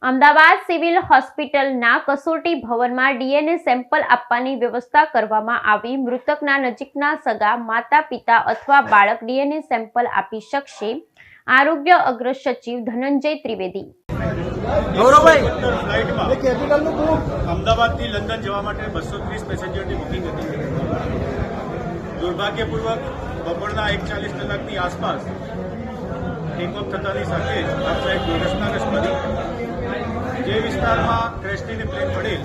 Ahmedabad civil હોસ્પિટલના કસોટી ભવનમાં ડીએનએ સેમ્પલ આપવાની વ્યવસ્થા કરવામાં આવી। મૃતકના નજીકના સગા માતા પિતા અથવા બાળક ડીએનએ સેમ્પલ આપી શકશે। આરોગ્ય અગ્ર સચિવ ધનંજય ત્રિવેદી। અમદાવાદથી લંડન જવા માટે 230 પેસેન્જરની બુકિંગ હતી। દુર્ભાગ્યપૂર્વક બપોરના 1:40 કલાકની આસપાસ ટેકઓફ થતાની સાથે જ આ ફ્લાઇટ દુર્ઘટનાગ્રસ્ત બની। જે વિસ્તારમાં ક્રેશની પ્લેન પડેલ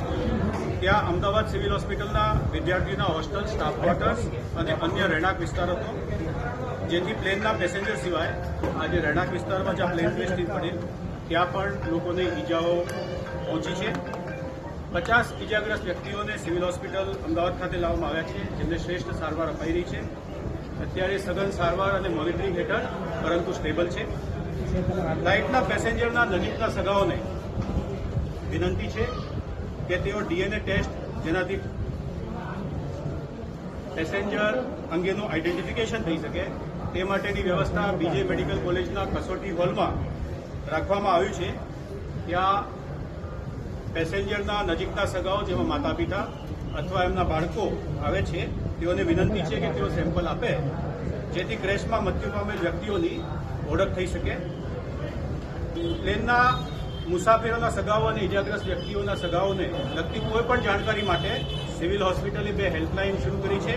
ત્યાં અમદાવાદ સિવિલ હોસ્પિટલના વિદ્યાર્થીઓના હોસ્ટેલ, સ્ટાફ ક્વાર્ટર્સ અને અન્ય રહેણાંક વિસ્તાર હતો, જેથી પ્લેનના પેસેન્જર સિવાય આજે રહેણાંક વિસ્તારમાં જ્યાં પ્લેન ક્રેશની પડેલ ત્યાં પણ લોકોને ઈજાઓ પહોંચી છે। 50 ઈજાગ્રસ્ત વ્યક્તિઓને સિવિલ હોસ્પિટલ અમદાવાદ ખાતે લાવવામાં આવ્યા છે, જેમને શ્રેષ્ઠ સારવાર અપાઈ રહી છે। અત્યારે સઘન સારવાર અને મોનિટરિંગ હેઠળ પરંતુ સ્ટેબલ છે। ફ્લાઇટના પેસેન્જરના નજીકના સગાઓને વિનંતી છે કે તેઓ ડીએનએ ટેસ્ટ, જેનાથી પેસેન્જર અંગેનું આઈડેન્ટિફિકેશન થઈ શકે તે માટેની વ્યવસ્થા બીજે મેડિકલ કોલેજના કસોટી હોલમાં રાખવામાં આવ્યું છે। ત્યાં પેસેન્જરના નજીકના સગાઓ, જેમાં માતા પિતા અથવા એમના બાળકો આવે છે, તેઓને વિનંતી છે કે તેઓ સેમ્પલ આપે, જેથી ક્રેશમાં મૃત્યુ પામેલ વ્યક્તિઓની ઓળખ થઈ શકે। પ્લેનના મુસાફરોના સગાઓ અને ઇજાગ્રસ્ત વ્યક્તિઓના સગાઓને લગતી કોઈપણ જાણકારી માટે સિવિલ હોસ્પિટલે 2 હેલ્પલાઇન શરૂ કરી છે।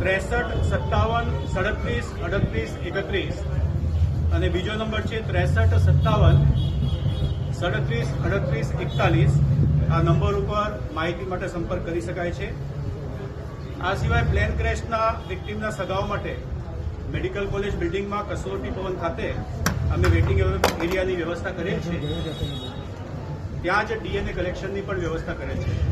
63 57 37 38 31 અને બીજો નંબર છે 63 57 37 38 41। આ નંબર ઉપર માહિતી માટે સંપર્ક કરી શકાય છે। આ સિવાય પ્લેન ક્રેશના વિક્ટીમના સગાઓ માટે મેડિકલ કોલેજ બિલ્ડિંગમાં કસોટી ભવન ખાતે અમે વેઇટિંગ એરિયાની વ્યવસ્થા કરેલ છે। ત્યાં જ ડીએનએ કલેક્શનની પણ વ્યવસ્થા કરેલ છે।